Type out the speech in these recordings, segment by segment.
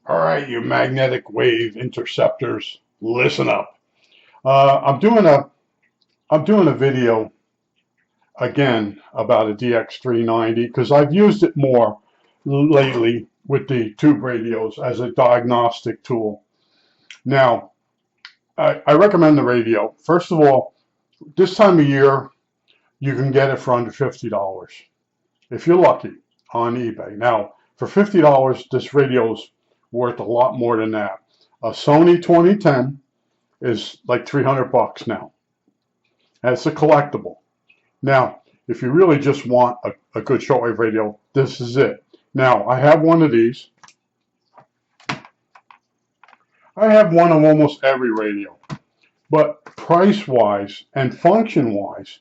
All right, you magnetic wave interceptors, listen up. I'm doing a video again about a DX390 because I've used it more lately with the tube radios as a diagnostic tool. Now, I recommend the radio. First of all, this time of year, you can get it for under $50 if you're lucky on eBay. Now, for $50, this radio's worth a lot more than that. A Sony 2010 is like 300 bucks now. And it's a collectible. Now, if you really just want a good shortwave radio, this is it. Now, I have one of these. I have one of almost every radio. But price-wise and function-wise,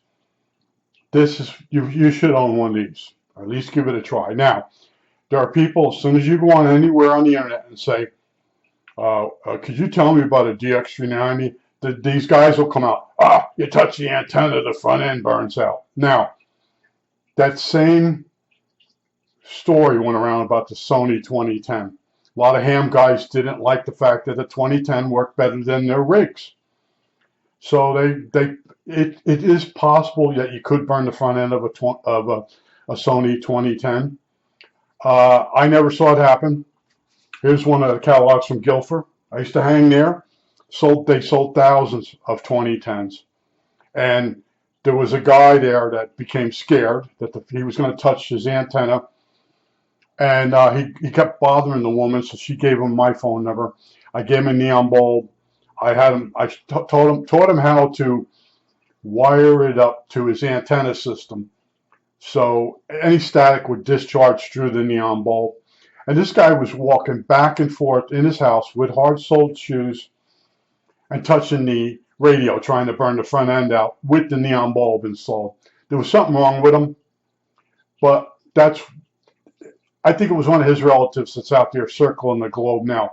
this is you should own one of these, or at least give it a try. Now, there are people, as soon as you go on anywhere on the internet and say, could you tell me about a DX390? These guys will come out, you touch the antenna, the front end burns out. Now, that same story went around about the Sony 2010. A lot of ham guys didn't like the fact that the 2010 worked better than their rigs. So it is possible that you could burn the front end of a Sony 2010. I never saw it happen. Here's one of the catalogs from Guilford. I used to hang there. They sold thousands of 2010s. And there was a guy there that became scared that he was going to touch his antenna. And he kept bothering the woman, so she gave him my phone number. I gave him a neon bulb. I taught him how to wire it up to his antenna system. So any static would discharge through the neon bulb. And this guy was walking back and forth in his house with hard-soled shoes and touching the radio, trying to burn the front end out with the neon bulb installed. There was something wrong with him, but I think it was one of his relatives that's out there circling the globe now.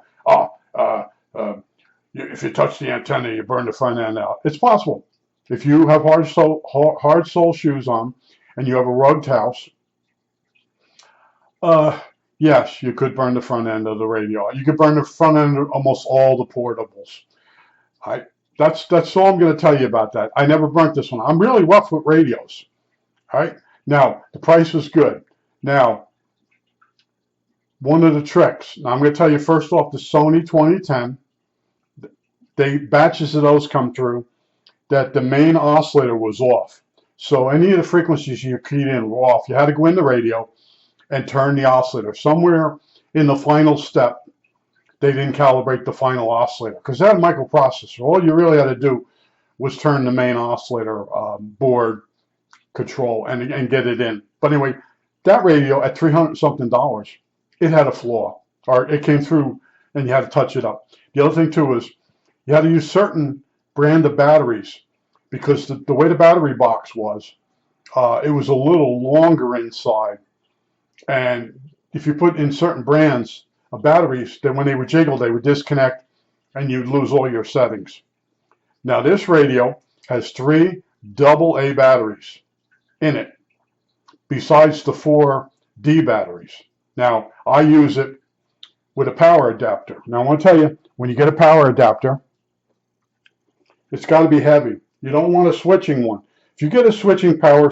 If you touch the antenna, you burn the front end out. It's possible. If you have hard-soled shoes on and you have a rugged house, yes, you could burn the front end of the radio. You could burn the front end of almost all the portables. That's all I'm going to tell you about that. I never burnt this one. I'm really rough with radios. All right. Now, the price was good. Now, one of the tricks. Now, I'm going to tell you first off the Sony 2010. Batches of those come through that the main oscillator was off. So any of the frequencies you keyed in were off. You had to go in the radio and turn the oscillator. Somewhere in the final step, they didn't calibrate the final oscillator because that microprocessor, all you really had to do was turn the main oscillator board control and get it in. But anyway, that radio at $300 something, it had a flaw, or it came through and you had to touch it up. The other thing too is you had to use certain brand of batteries because the way the battery box was, it was a little longer inside. And if you put in certain brands of batteries, then when they would jiggle, they would disconnect and you'd lose all your settings. Now this radio has 3 AA batteries in it, besides the 4 D batteries. Now I use it with a power adapter. Now I want to tell you, when you get a power adapter, it's got to be heavy. You don't want a switching one. If you get a switching power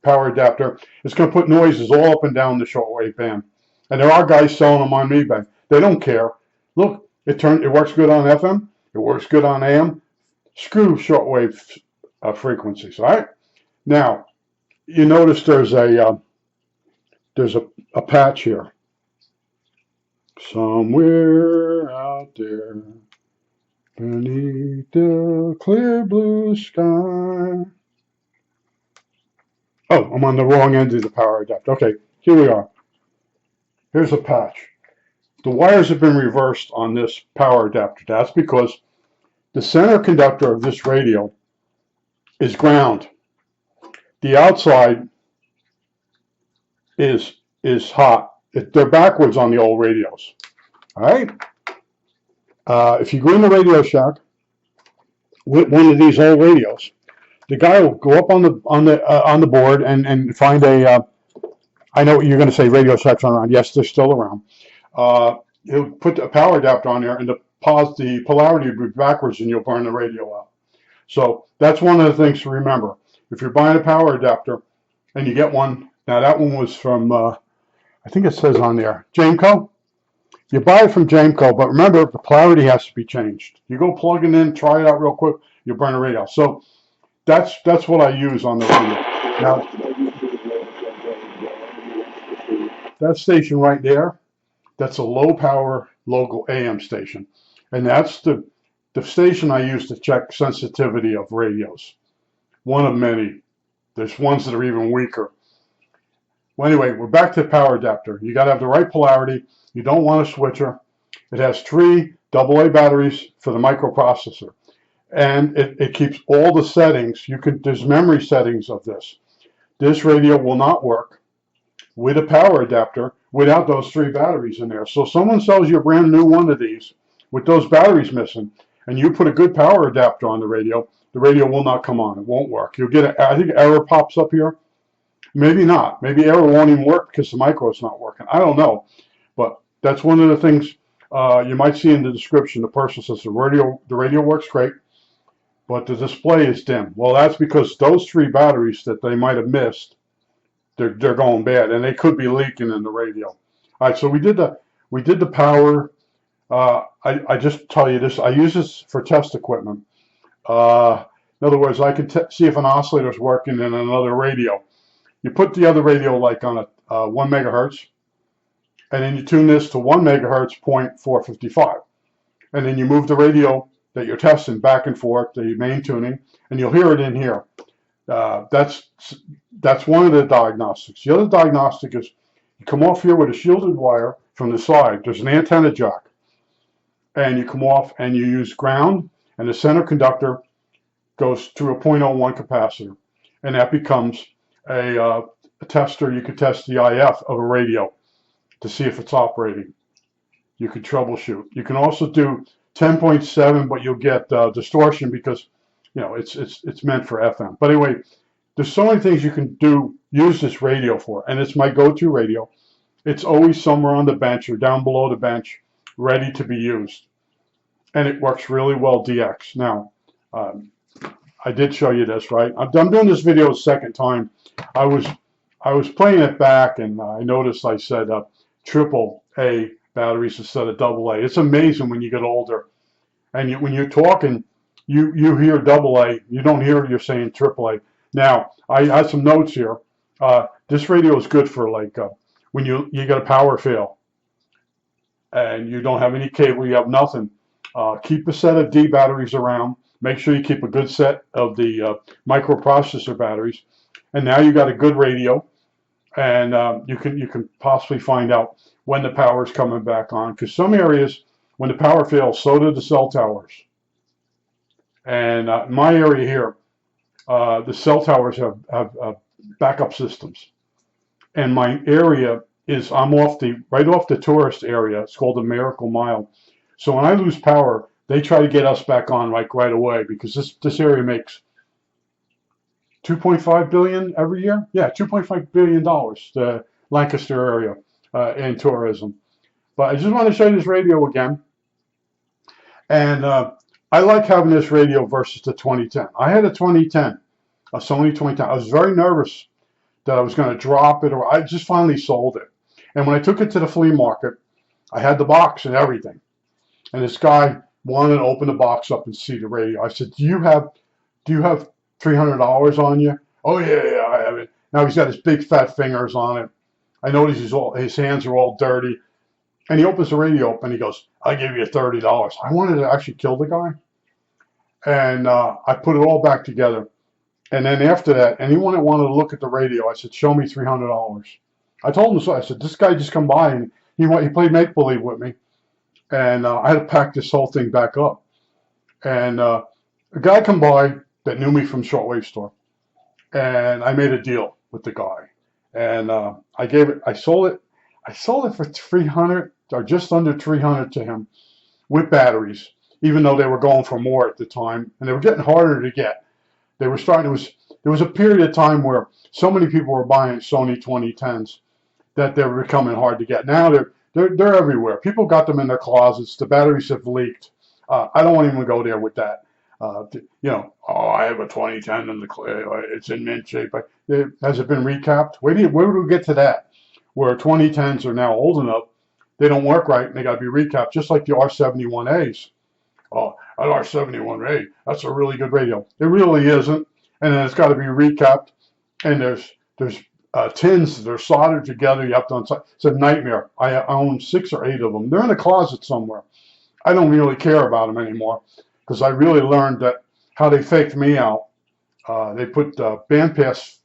adapter, it's going to put noises all up and down the shortwave band. And there are guys selling them on eBay. They don't care. Look, it works good on FM. It works good on AM. Screw shortwave frequencies. All right. Now, you notice there's a patch here. Somewhere out there, beneath the clear blue sky. Oh, I'm on the wrong end of the power adapter. Okay, here we are. Here's a patch. The wires have been reversed on this power adapter. That's because the center conductor of this radio is ground. The outside is hot. They're backwards on the old radios. All right. If you go in the Radio Shack with one of these old radios, the guy will go up on the board and find a. I know what you're going to say. Radio Shacks aren't around. Yes, they're still around. he'll put a power adapter on there, and the polarity will be backwards, and you'll burn the radio out. So that's one of the things to remember. If you're buying a power adapter and you get one, now that one was from, I think it says on there, Jameco. You buy it from Jameco, but remember the polarity has to be changed. You go plug it in, try it out real quick, you'll burn the radio. So that's what I use on the radio. Now, that station right there, that's a low power local AM station. And that's the station I use to check sensitivity of radios. One of many. There's ones that are even weaker. Well, anyway, we're back to the power adapter. You got to have the right polarity. You don't want a switcher. It has 3 AA batteries for the microprocessor. And it keeps all the settings. There's memory settings of this. This radio will not work with a power adapter without those 3 batteries in there. So someone sells you a brand new one of these with those batteries missing, and you put a good power adapter on the radio will not come on. It won't work. You'll get I think error pops up here. Maybe not. Maybe error won't even work because the micro is not working. I don't know. But that's one of the things you might see in the description. The person says the radio works great, but the display is dim. Well, that's because those 3 batteries that they might have missed, they're going bad, and they could be leaking in the radio. All right, so we did the power. I just tell you this. I use this for test equipment. In other words, I can see if an oscillator is working in another radio. You put the other radio like on a 1 megahertz, and then you tune this to 1 megahertz 0.455, and then you move the radio that you're testing back and forth, the main tuning, and you'll hear it in here. That's one of the diagnostics. The other diagnostic is you come off here with a shielded wire from the side. There's an antenna jack, and you come off and you use ground, and the center conductor goes through a 0.01 capacitor, and that becomes a tester. You could test the IF of a radio to see if it's operating. You could troubleshoot. You can also do 10.7, but you'll get distortion because it's meant for FM. But anyway, there's so many things you can use this radio for, and it's my go-to radio. It's always somewhere on the bench or down below the bench, ready to be used, and it works really well. DX. Now, I did show you this, right? I'm doing this video a second time. I was playing it back, and I noticed I said AAA batteries instead of AA. It's amazing when you get older, and when you're talking, you hear AA. You don't hear you're saying AAA. Now, I had some notes here. This radio is good for like when you get a power fail, and you don't have any cable, you have nothing. Keep a set of D batteries around. Make sure you keep a good set of the microprocessor batteries, and now you got a good radio, and you can possibly find out when the power is coming back on. Because some areas, when the power fails, so do the cell towers. And in my area here, the cell towers have backup systems, and my area is I'm right off the tourist area. It's called the Miracle Mile. So when I lose power, they try to get us back on like right away because this area makes $2.5 billion every year. Yeah, $2.5 billion, the Lancaster area in tourism. But I just want to show you this radio again, and I like having this radio versus the 2010. I had a 2010, a Sony 2010. I was very nervous that I was going to drop it, or I just finally sold it. And when I took it to the flea market, I had the box and everything. And this guy wanted to open the box up and see the radio. I said, do you have $300 on you? Oh yeah, I have it. Now he's got his big fat fingers on it. I notice his hands are all dirty. And he opens the radio up and he goes, I'll give you $30. I wanted to actually kill the guy. And I put it all back together. And then after that, anyone that wanted to look at the radio, I said, show me $300. I told him so. I said, this guy just come by and he played make-believe with me. And I had to pack this whole thing back up. And a guy come by that knew me from Shortwave Store. And I made a deal with the guy. And I sold it for 300 or just under 300 to him with batteries, even though they were going for more at the time. And they were getting harder to get. They were starting, there was a period of time where so many people were buying Sony 2010s that they were becoming hard to get. Now They're everywhere. People got them in their closets. The batteries have leaked. I don't want to even go there with that. Oh, I have a 2010 in it's in mint shape. Has it been recapped? Where do we get to that? Where 2010s are now old enough, they don't work right and they got to be recapped, just like the R71As. Oh, an R71A, that's a really good radio. It really isn't, and then it's got to be recapped. And there's tins that are soldered together. You have to unside. It's a nightmare. I own 6 or 8 of them. They're in a closet somewhere. I don't really care about them anymore because I really learned that how they faked me out. They put bandpass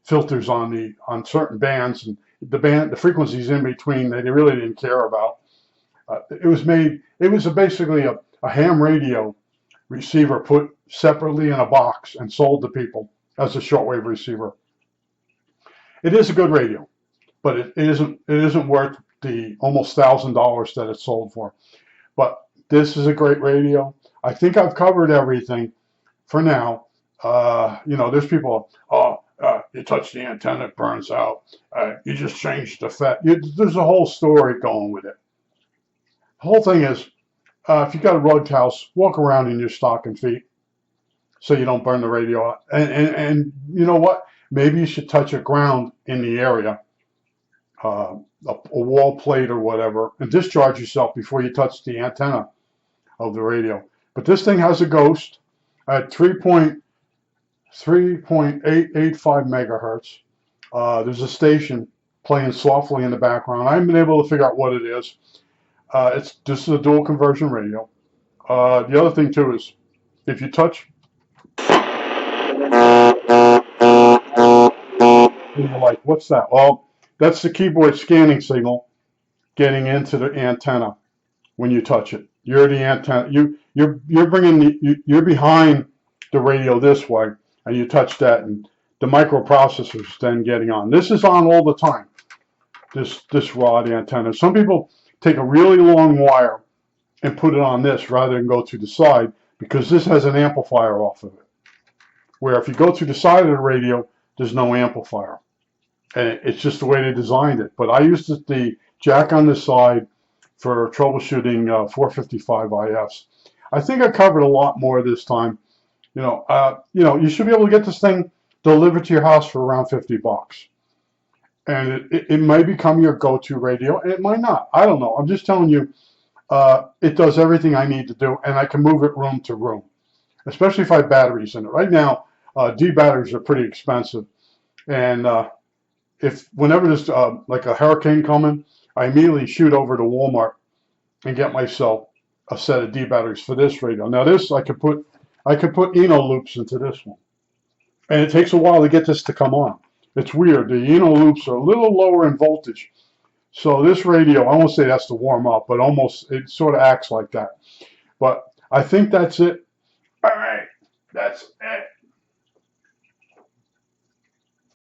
filters on certain bands, and the frequencies in between they really didn't care about. It was basically a ham radio receiver put separately in a box and sold to people as a shortwave receiver. It is a good radio, but it isn't worth the almost $1,000 that it's sold for. But this is a great radio. I think I've covered everything for now. There's people, you touch the antenna, it burns out. You just changed the FET. There's a whole story going with it. The whole thing is, if you got a rugged house, walk around in your stocking feet so you don't burn the radio out. And you know what? Maybe you should touch a ground in the area, a wall plate or whatever, and discharge yourself before you touch the antenna of the radio. But this thing has a ghost at 3.885 megahertz. There's a station playing softly in the background. I haven't been able to figure out what it is. This is a dual conversion radio. The other thing too is if you touch, and you're like, what's that? Well, that's the keyboard scanning signal getting into the antenna when you touch it. You're the antenna. You're behind the radio this way, and you touch that, and the microprocessor's then getting on. This is on all the time. This rod antenna. Some people take a really long wire and put it on this rather than go to the side because this has an amplifier off of it. Where if you go to the side of the radio, there's no amplifier. And it's just the way they designed it. But I used the jack on the side for troubleshooting 455 IFs. I think I covered a lot more this time. You should be able to get this thing delivered to your house for around $50. And it may become your go-to radio, and it might not. I don't know. I'm just telling you, it does everything I need to do, and I can move it room to room, especially if I have batteries in it. Right now, D batteries are pretty expensive, and whenever there's like a hurricane coming, I immediately shoot over to Walmart and get myself a set of D batteries for this radio. Now this I could put Eno loops into this one, and it takes a while to get this to come on. It's weird. The Eno loops are a little lower in voltage. So this radio, I won't say that's to warm up, but it sort of acts like that. But I think that's it. All right, that's it.